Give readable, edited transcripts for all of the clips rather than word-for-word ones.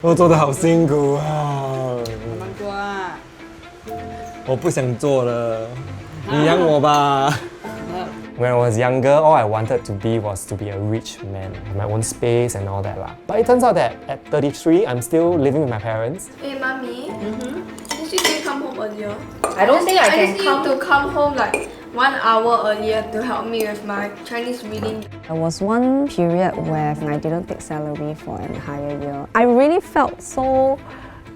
我做得好辛苦啊！慢慢做啊。我不想做了，你养我吧。When I was younger, all I wanted to be was to be a rich man, have my own space and all that lah. But it turns out that at 33, I'm still living with my parents. Hey, mommy. Did you come home earlier? I don't think I I can just need come. to come home like 1 hour earlier to help me with my Chinese reading. There was one period where I didn't take salary for an entire year. I really felt so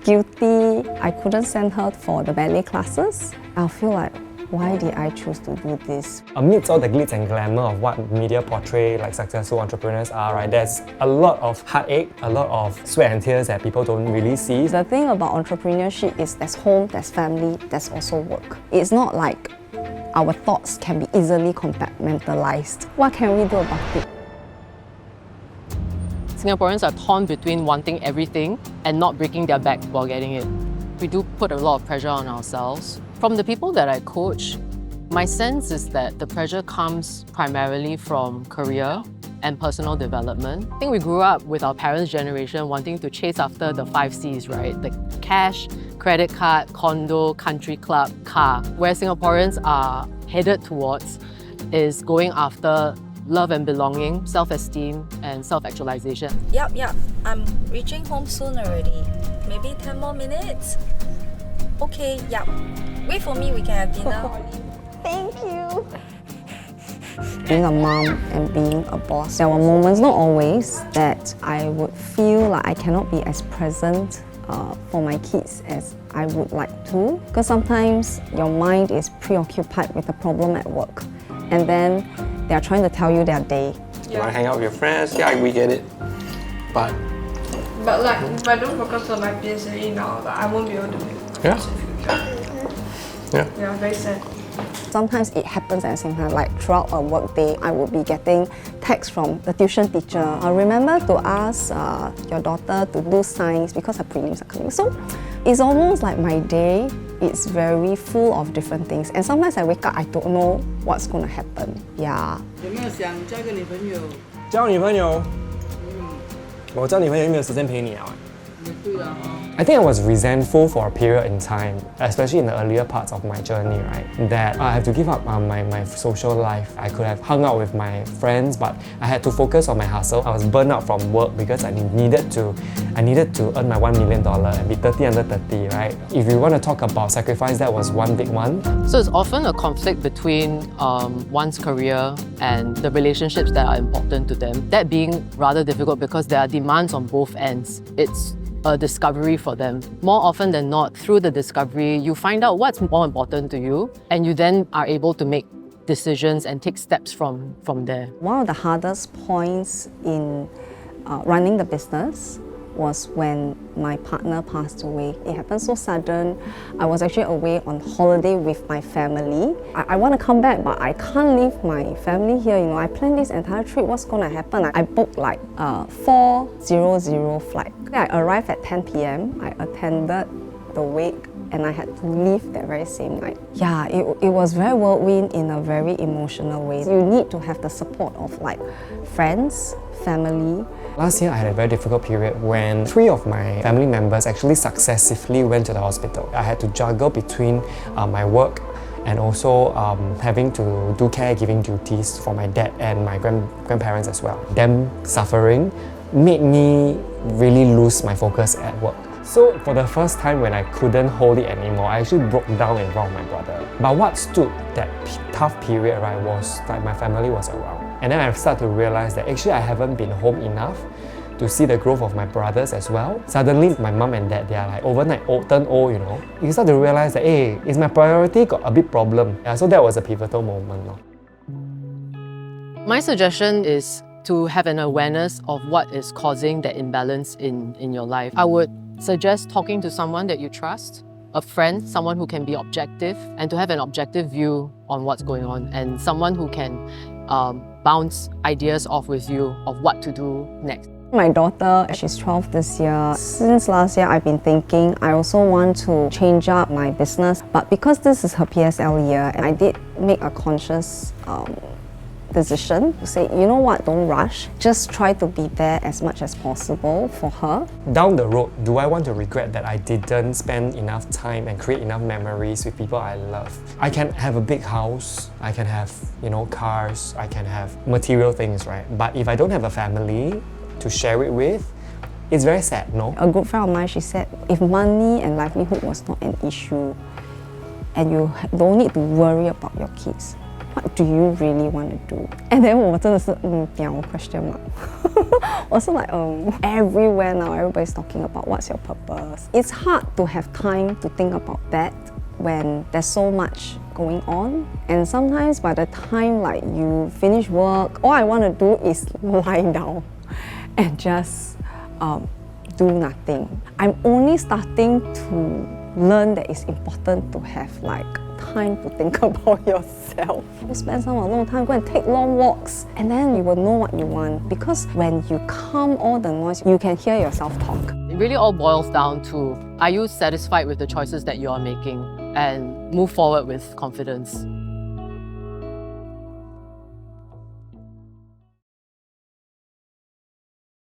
guilty. I couldn't send her for the ballet classes. I feel like, why did I choose to do this? Amidst all the glitz and glamour of what media portray like successful entrepreneurs are, right, there's a lot of heartache, a lot of sweat and tears that people don't really see. The thing about entrepreneurship is there's home, there's family, there's also work. It's not like our thoughts can be easily compartmentalized. What can we do about it? Singaporeans are torn between wanting everything and not breaking their back while getting it. We do put a lot of pressure on ourselves. From the people that I coach, my sense is that the pressure comes primarily from career and personal development. I think we grew up with our parents' generation wanting to chase after the 5 C's, right? The cash, credit card, condo, country club, car. Where Singaporeans are headed towards is going after love and belonging, self-esteem, and self-actualization. Yep. I'm reaching home soon already. Maybe 10 more minutes. Okay, yep. Wait for me, we can have dinner. Thank you. Being a mom and being a boss, there were moments, not always, that I would feel like I cannot be as present for my kids as I would like to. Because sometimes your mind is preoccupied with the problem at work, and then they are trying to tell you their day. You want to hang out with your friends? Yeah, we get it. But But like, if I don't focus on my PSLE now, like, I won't be able to make yeah. in future. Yeah, very sad. Sometimes it happens at the same time, like throughout a work day, I would be getting texts from the tuition teacher. Remember to ask your daughter to do science because her prelims are coming. So it's almost like my day is very full of different things. And sometimes I wake up, I don't know what's going to happen. Yeah. 有没有想交个女朋友？交女朋友，我交女朋友有没有时间陪你啊？也对了哈。I think I was resentful for a period in time, especially in the earlier parts of my journey, right? That I have to give up my social life. I could have hung out with my friends, but I had to focus on my hustle. I was burnt out from work because I needed to earn my $1 million and be 30 under 30, right? If you want to talk about sacrifice, that was one big one. So it's often a conflict between one's career and the relationships that are important to them. That being rather difficult because there are demands on both ends. It's a discovery for them. More often than not, through the discovery, you find out what's more important to you, and you then are able to make decisions and take steps from there. One of the hardest points in running the business was when my partner passed away. It happened so sudden. I was actually away on holiday with my family. I want to come back, but I can't leave my family here. You know, I planned this entire trip. What's going to happen? I booked like a 4:00 flight. I arrived at 10 p.m. I attended the wake and I had to leave that very same night. Yeah, it was very whirlwind in a very emotional way. You need to have the support of like friends, family. Last year, I had a very difficult period when 3 of my family members actually successively went to the hospital. I had to juggle between my work and also having to do caregiving duties for my dad and my grandparents as well. Them suffering made me really lose my focus at work. So for the first time when I couldn't hold it anymore, I actually broke down in front of my brother. But what stood that tough period, right, was that my family was around. And then I started to realize that actually I haven't been home enough to see the growth of my brothers as well. Suddenly my mom and dad, they are like overnight turn old, you know. You start to realize that, hey, is my priority got a big problem? Yeah, so that was a pivotal moment. My suggestion is to have an awareness of what is causing the imbalance in your life. I would suggest talking to someone that you trust, a friend, someone who can be objective, and to have an objective view on what's going on, and someone who can bounce ideas off with you of what to do next. My daughter, she's 12 this year. Since last year, I've been thinking I also want to change up my business. But because this is her PSL year, and I did make a conscious decision to say, you know what, don't rush. Just try to be there as much as possible for her. Down the road, do I want to regret that I didn't spend enough time and create enough memories with people I love? I can have a big house, I can have, cars, I can have material things, right? But if I don't have a family to share it with, it's very sad, no? A good friend of mine, she said, if money and livelihood was not an issue, and you don't need to worry about your kids, what do you really want to do? And then 我真的是question mark. Also like everywhere now, everybody's talking about what's your purpose. It's hard to have time to think about that when there's so much going on. And sometimes by the time like you finish work, all I want to do is lie down and just do nothing. I'm only starting to learn that it's important to have like time to think about yourself. You spend some alone time, go and take long walks, and then you will know what you want. Because when you calm all the noise, you can hear yourself talk. It really all boils down to, are you satisfied with the choices that you are making, and move forward with confidence.